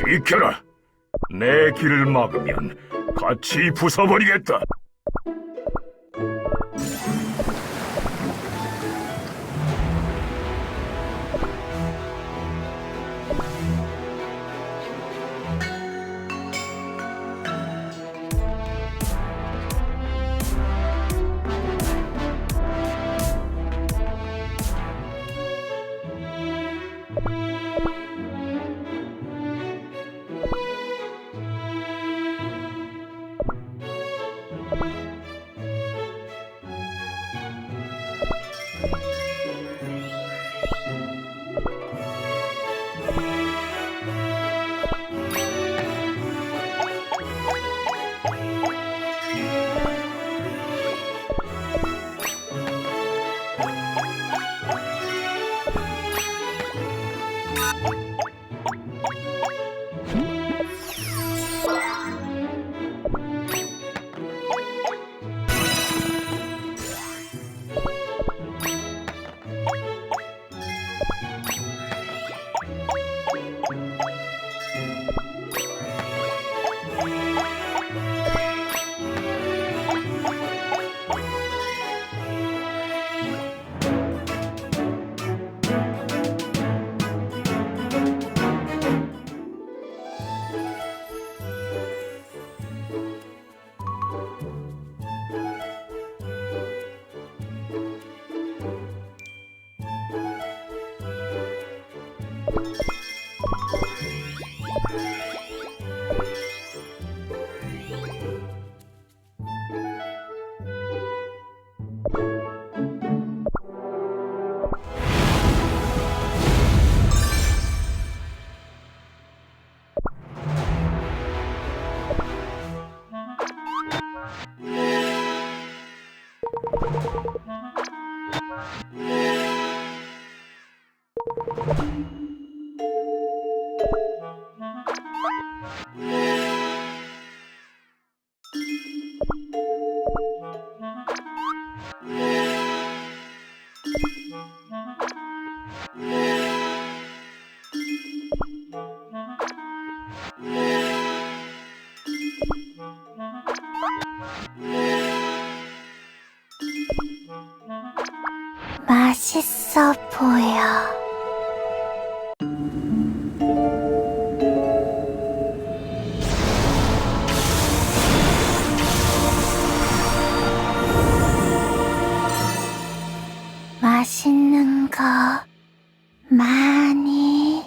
비켜라! 내 길을 막으면 같이 부숴버리겠다! 맛있어 보여. 맛있는 거 많이.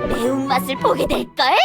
매운맛을 보게 될걸?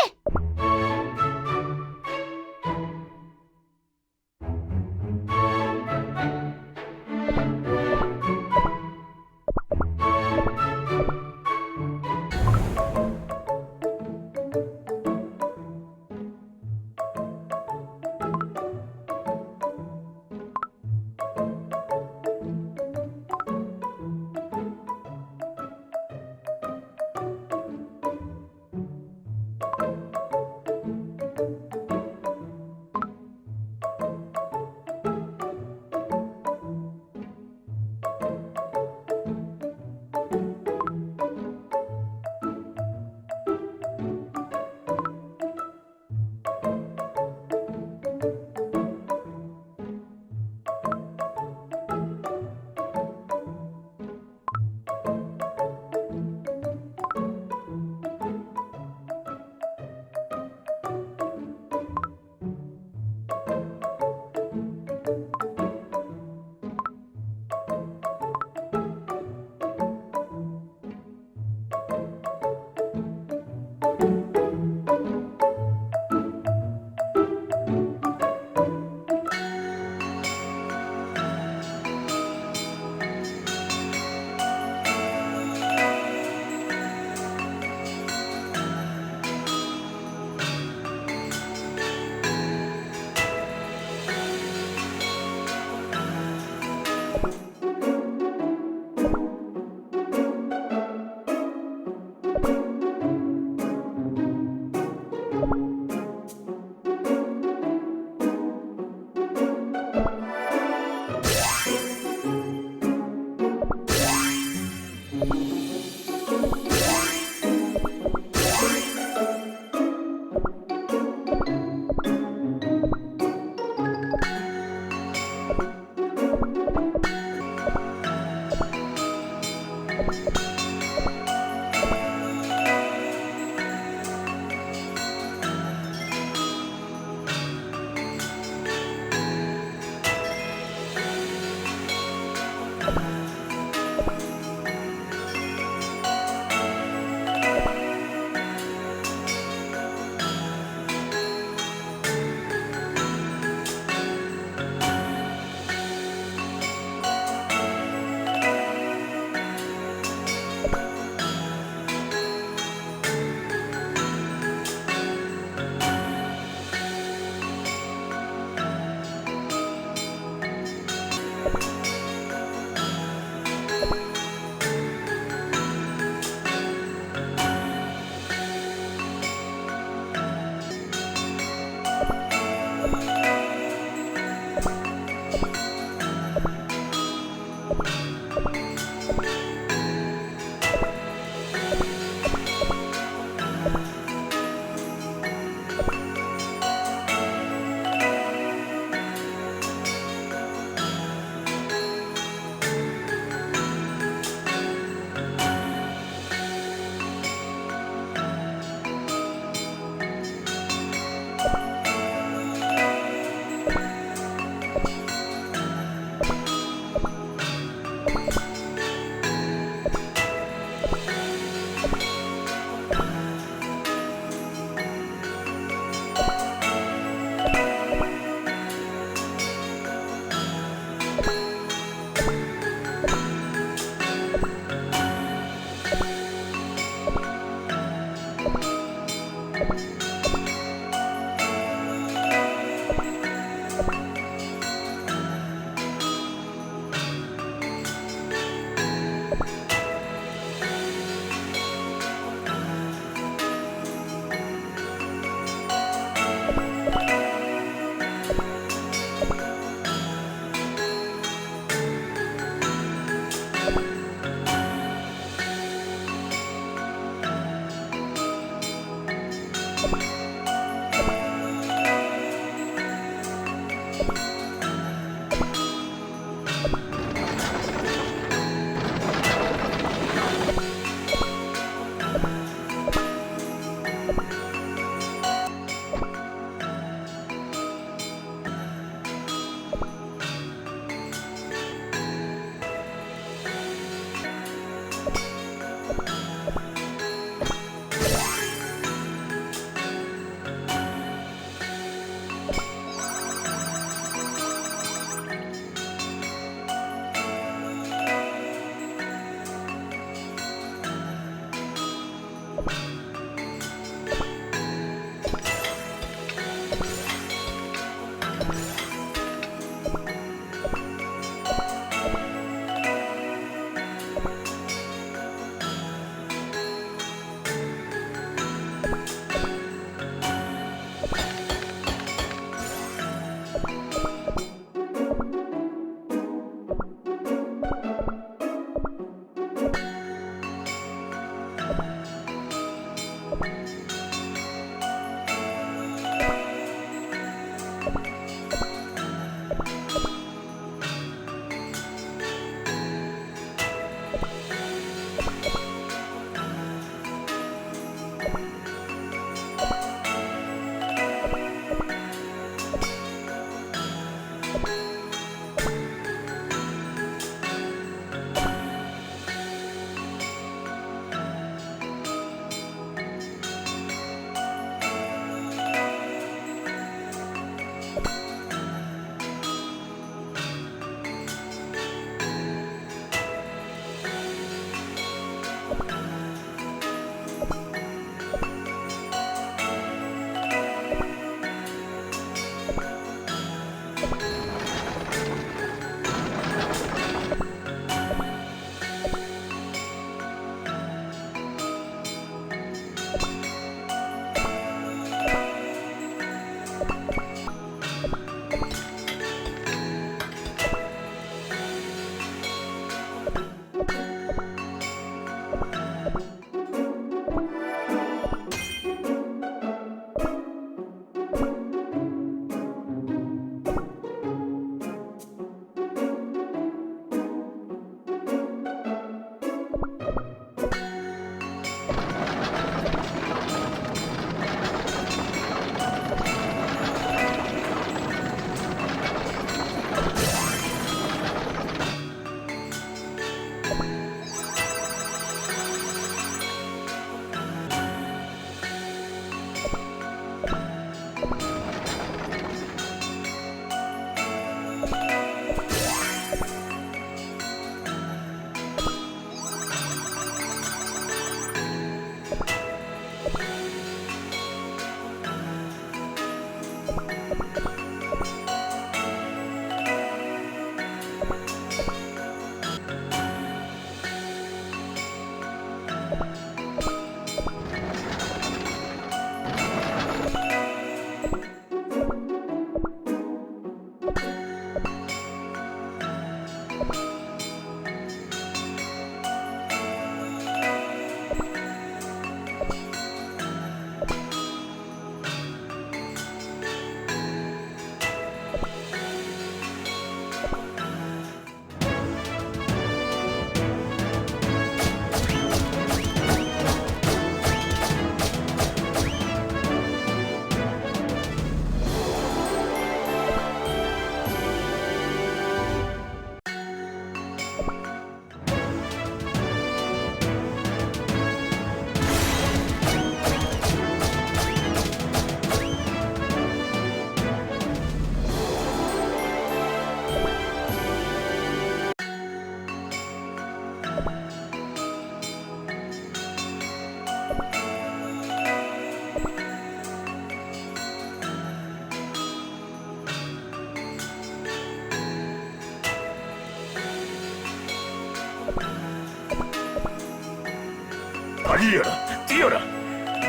달려라, 뛰어라.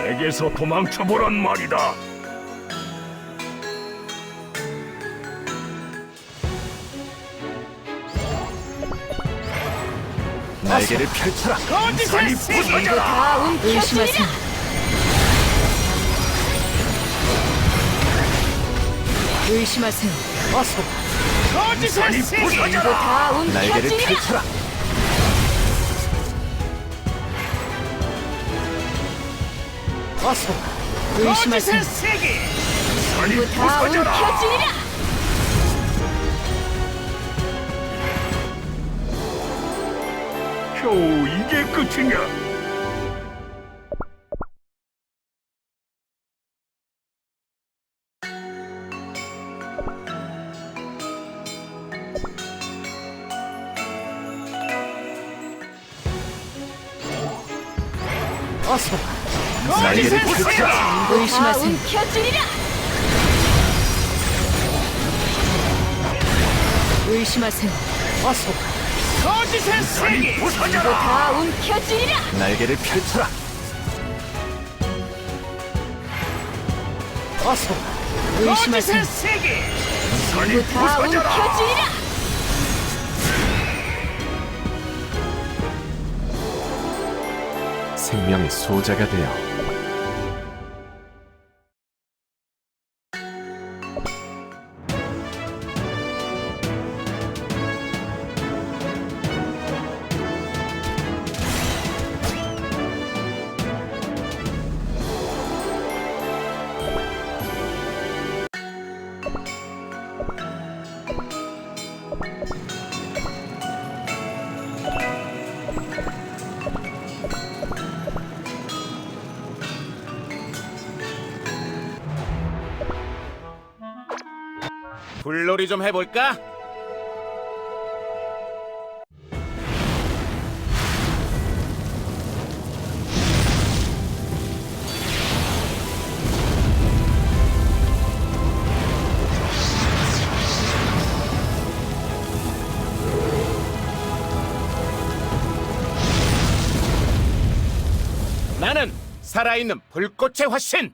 내게서 도망쳐보란 말이다. 날개를 펼쳐라. 산이 부서져라. 의심하세요. 의심하세요. 어서 거짓의 세계 다 날개를 움켜쥐리라. 펼쳐라. 어서 의심하세요. 세계 산이 다 부서져라. 움켜쥐리라. 겨우 이게 끝이냐? 어서 날개를 펼쳐라. 다 의심하세요. 움켜쥐리라. 의심하세요. 어서 거짓의 세계 부서져라. 다 움켜쥐리라. 날개를 펼쳐라. 어서 의심하세요. 세계 산이 다 부서져라. 움켜쥐리라. 생명의 소자가 되어 불놀이 좀 해볼까? 나는 살아있는 불꽃의 화신!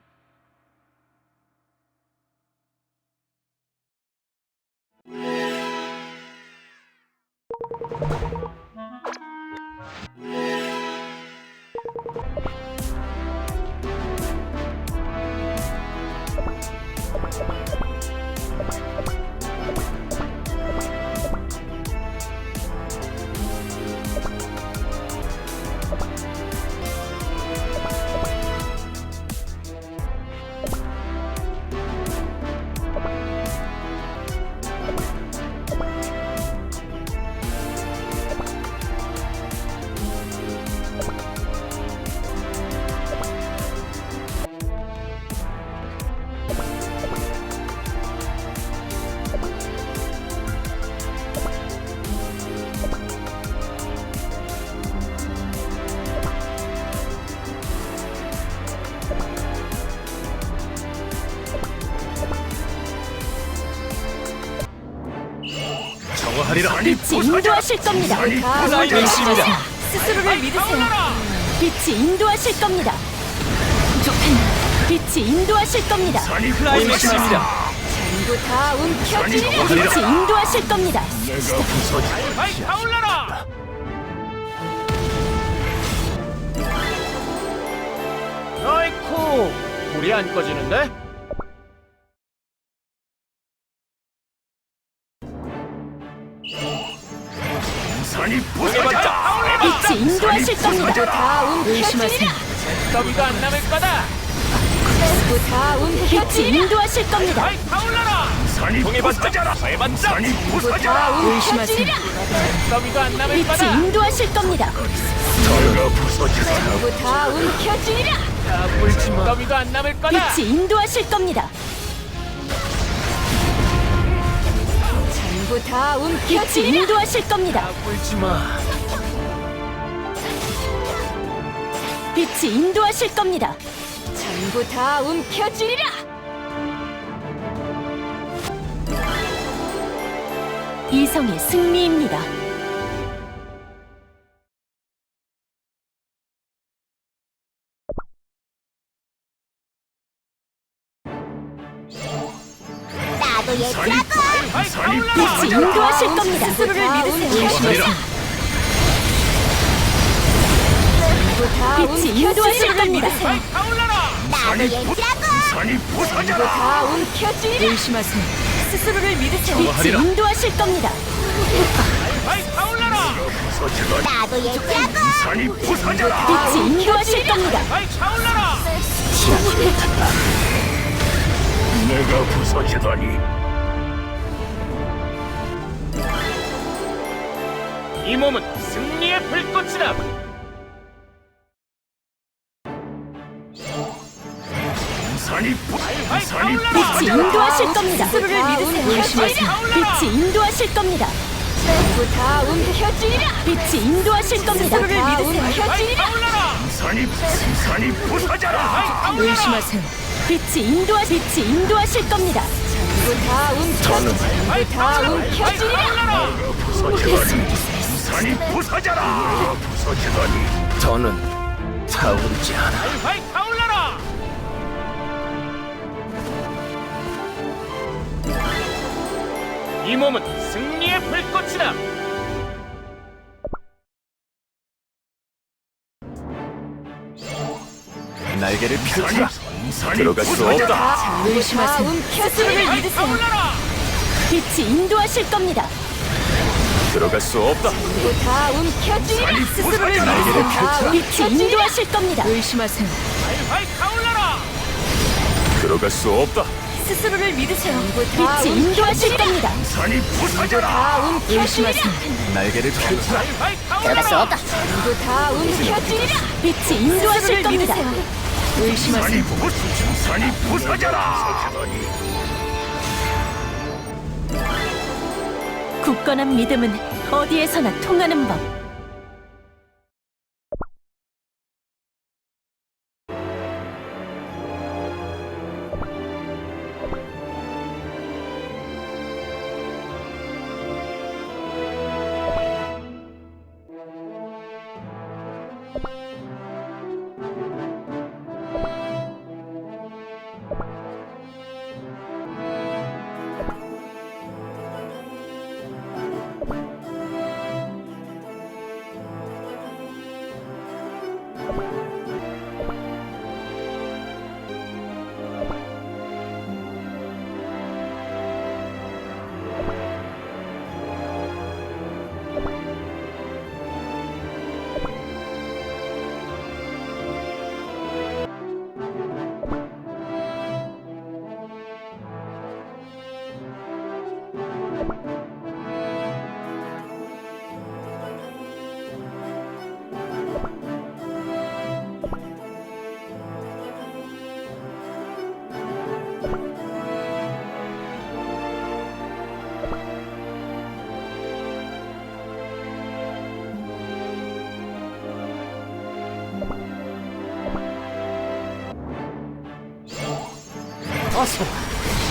정화하리라. 빛이 인도하실 겁니다. 다 부서져라. 움켜쥐리라. 스스로를 믿으세요. 빛이 인도하실 겁니다. 부족한 빛이 인도하실 겁니다. 산이 부서져라. 전부 다 움켜쥐리라. 정화하리라. 빛이 인도하실 겁니다. 내가 부서지라. 아이 타올라라! 아이쿠, 불이 안 꺼지는데? 산이 부서져라. 빛이 인도하실 겁니다. 다 움켜쥐리라. 더비가 안 남을 거다! 전부 다 빛이 인도하실 겁니다. 아이 타올라라! 산이 부서져라. 산이 다 부서져라. 움켜쥐리라. 더비가 안 남을 빛이 거다! 인도하실 겁니다. 내가 부서지라. 전부 다 움켜쥐리라. 더비가 안 남을 거다! 빛이 인도하실 겁니다. 전부 다 빛이 인도하실 겁니다. 울지마. 빛이 인도하실 겁니다. 전부 다 움켜쥐리라. 이성의 승리입니다. 나도 얘기하고 아이 산이 타올라라! 빛이 인도하실 겁니다. 스스로를 믿으세요. 빛이 인도하실 겁니다. 아이 타올라라! 산이 부서져라. 다 움켜쥐리라. 의심하세요. 스스로를 믿으세요. 빛이 정화하리라. 인도하실 겁니다. 발발 타올라라. 부서져라. 나도 얘기하고. 산이 부서져라. 빛이 인도하실 겁니다. 발발 타올라라. 내가 부서지다니. 이 몸은 승리의 불꽃이다. 산이 발발 산이 타올라라. 빛이 부서져라. 인도하실 겁니다. 스스로를 믿으세요. 의심하세요. 빛이 인도하실 겁니다. 전부 다 움켜쥐리라. 빛이 인도하실 겁니다. 스스로를 믿으세요. 발발 타올라라. 산이 부서져라. 의심하세요. 빛이 인도하실 겁니다. 저는 발발 타올라라. 부서지다니. 산이 부서져라. 부서지다니. 저는 타오르지 않아. 발발 타올라라. 이 몸은 승리의 불꽃이다. 날개를 펼쳐라. 들어갈 수 없다. 의심하세요. 스스로를 믿으세요. 타올라라. 빛이 인도하실 겁니다. 들어갈 수 없다. 움켜쥐리라. 스스로를 날개를 믿으세요. 펼쳐라. 빛이 인도하실 겁니다. 의심하세요. 발발 타올라라. 들어갈 수 없다. 스스로를 믿으세요. 빛이 인도하실 겁니다. 산이 부서져라. 의심하세요. 날개를 펼쳐라. 발발 타올라라. 빛이 인도하실 겁니다. 의심하세요. 산이 부서져라. 굳건한 믿음은 어디에서나 통하는 법.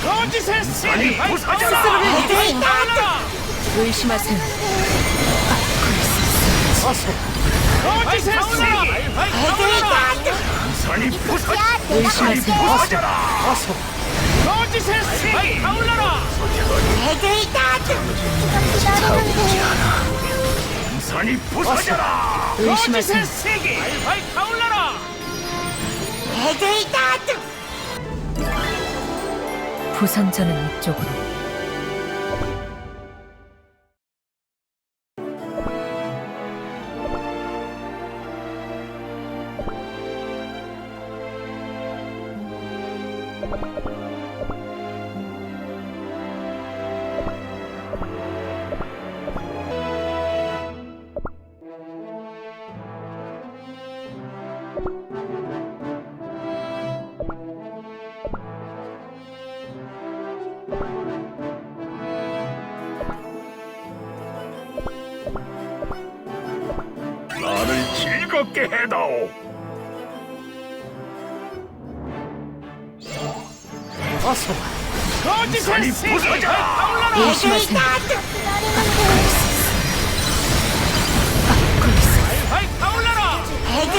거짓의 산이 씨. 부서져라. 의심하세요. 거짓의 씨. 산이 의심하세요. 부서져라. 거짓의 씨. 타올라라. 산이 부서져라. 의심하세요. 거짓의 세계. 발발 타올라라. 부상자는 이쪽으로. 나를 즐겁게 해다오. 거짓의 산이 세계. 부서져라. 타올라라. 의심하세요. 발발 타올라라. 산이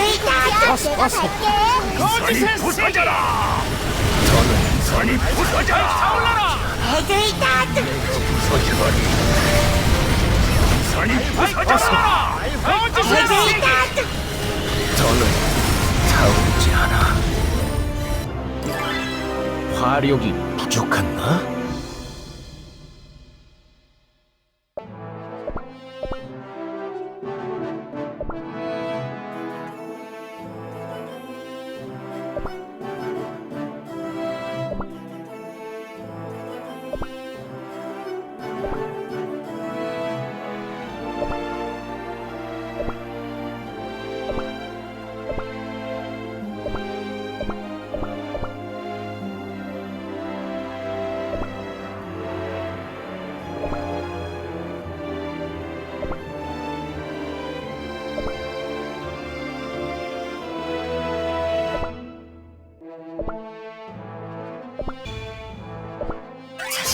거짓의 세계. 부서져라. 저는 산이 부서져라. 타올라라. 부서지다니. 산이 부서져라. 거짓의 세계. 저는 타오르지 않아. 화력이 부족했나?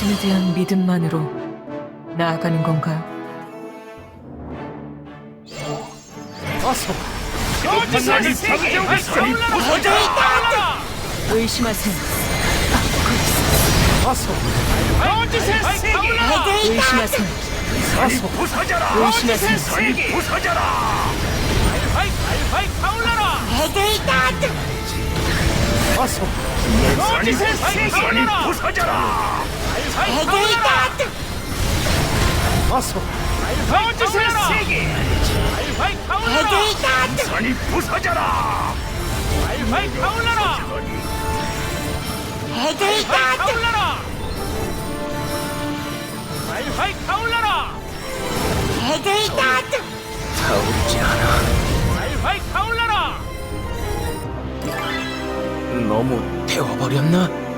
당신에 대한 믿음만으로 나아가는 건가요? 어서 거짓의 세계 선이 부서져라. 의심하세요. 어서 거짓의 세계 의심하세요. 선이 부서져라. 의심하세요. 선이 부서져라. 발발 타올라라 어서 내 선이 거짓의 세계 선이 부서져라. 어서 거짓의 세계 발발 타올라라 선이 부서져라. 발발 타올라라 발발 타올라라 발발 타올라라 타오르지 않아. 발발 타올라라 너무 태워버렸나?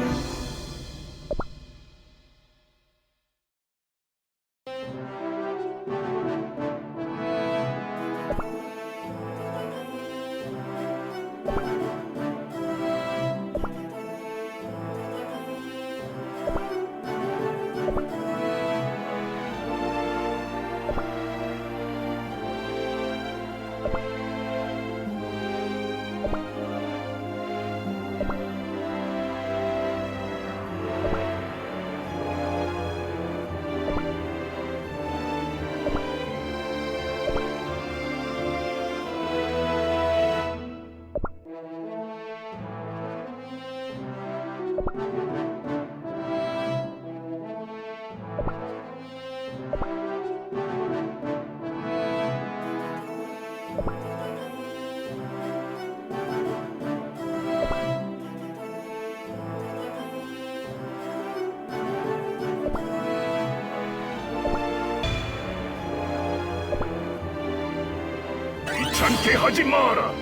귀찮게 하지 마라.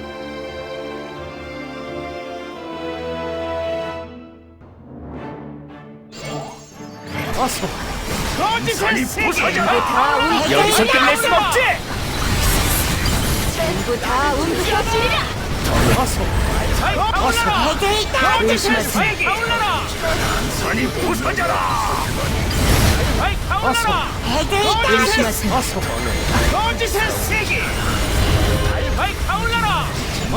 어서 거짓의 세계 부서져라. 여기서 끝낼 순 없지. 전부 다 움켜쥐리라. 어서 거짓의 의심하세요. 세계 타올라라 선이 부서져라. 발발 타올라라 의심하세요. 어서 거짓의 세계 발발 타올라라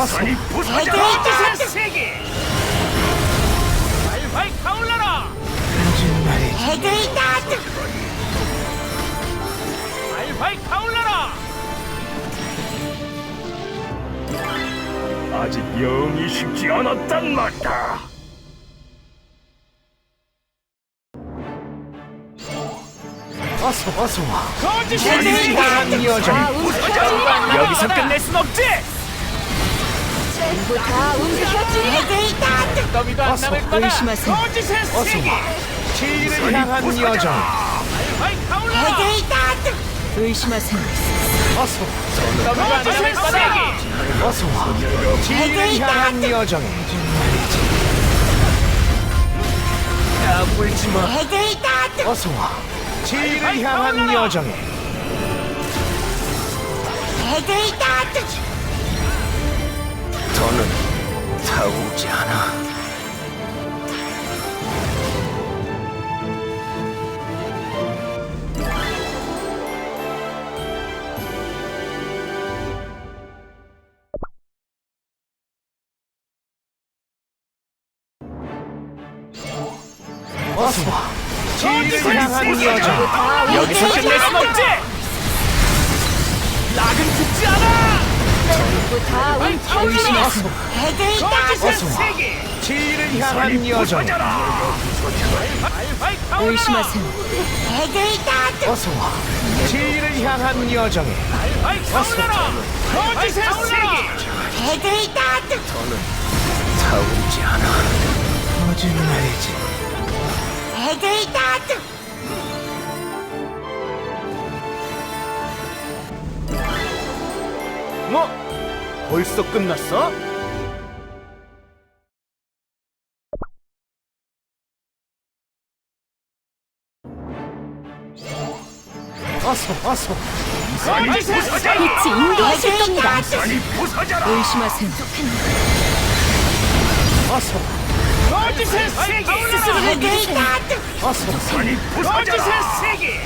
선이 부서져라. 거짓의 세계 발발 타올라라 무슨 말이지? 발발 타올라라 아직 영이 쉽지 않았단 말이다. 어서 와. 거짓의 우리를 세계 향한 여정 움켜쥐리라. 여기서 끝낼 순 없지. 전부 다 움켜쥐리라. 더비도 안 남을 거다 의심하세요. 거짓의 세계 진리를 향한 여정. 발발 타올라라 의심하세요. 어서 더비도 안 남을 거다 어서 와. 진리를 향한 여정에 까불지 마. 어서 와. 진리를 향한 여정에 더는 타오르지 않아. 어서 와. 진리를 향한 여정. 여기서 끝낼 순 없지. 낙은 죽지 않아. 전부 다 움켜쥐리라. 거짓의 어서 와. 세계 진리를 향한 여정. 발발 타올라라 의심하세요. 어서 와. 진리를 향한 여정에 발발 타올라라 거짓의 세계 더는 타오르지 않아. 거짓말이지. 뭐? 벌써 끝났어? 어서. 거짓의 세계 빛이 인도하실 겁니다. 선이 부서져라. 의심하세요. 어서 거짓의 세계 스스로를 믿으세요. 산이 부서져라. 거짓의 세계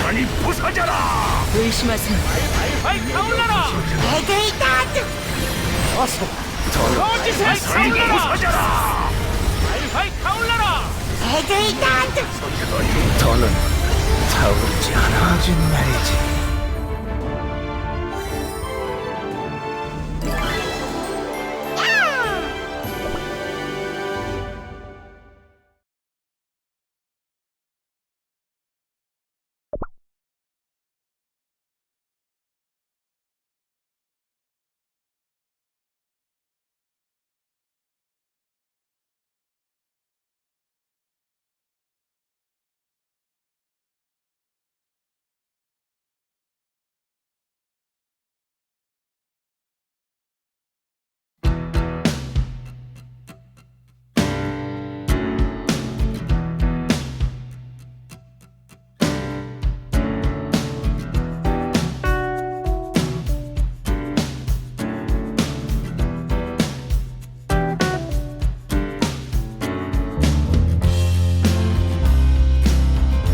산이 부서져라. 의심하세요. 발발 타올라라 거짓의 산이 타올라라 부서져라. 발발 타올라라 더는 타오르지 않아. 거짓말이지.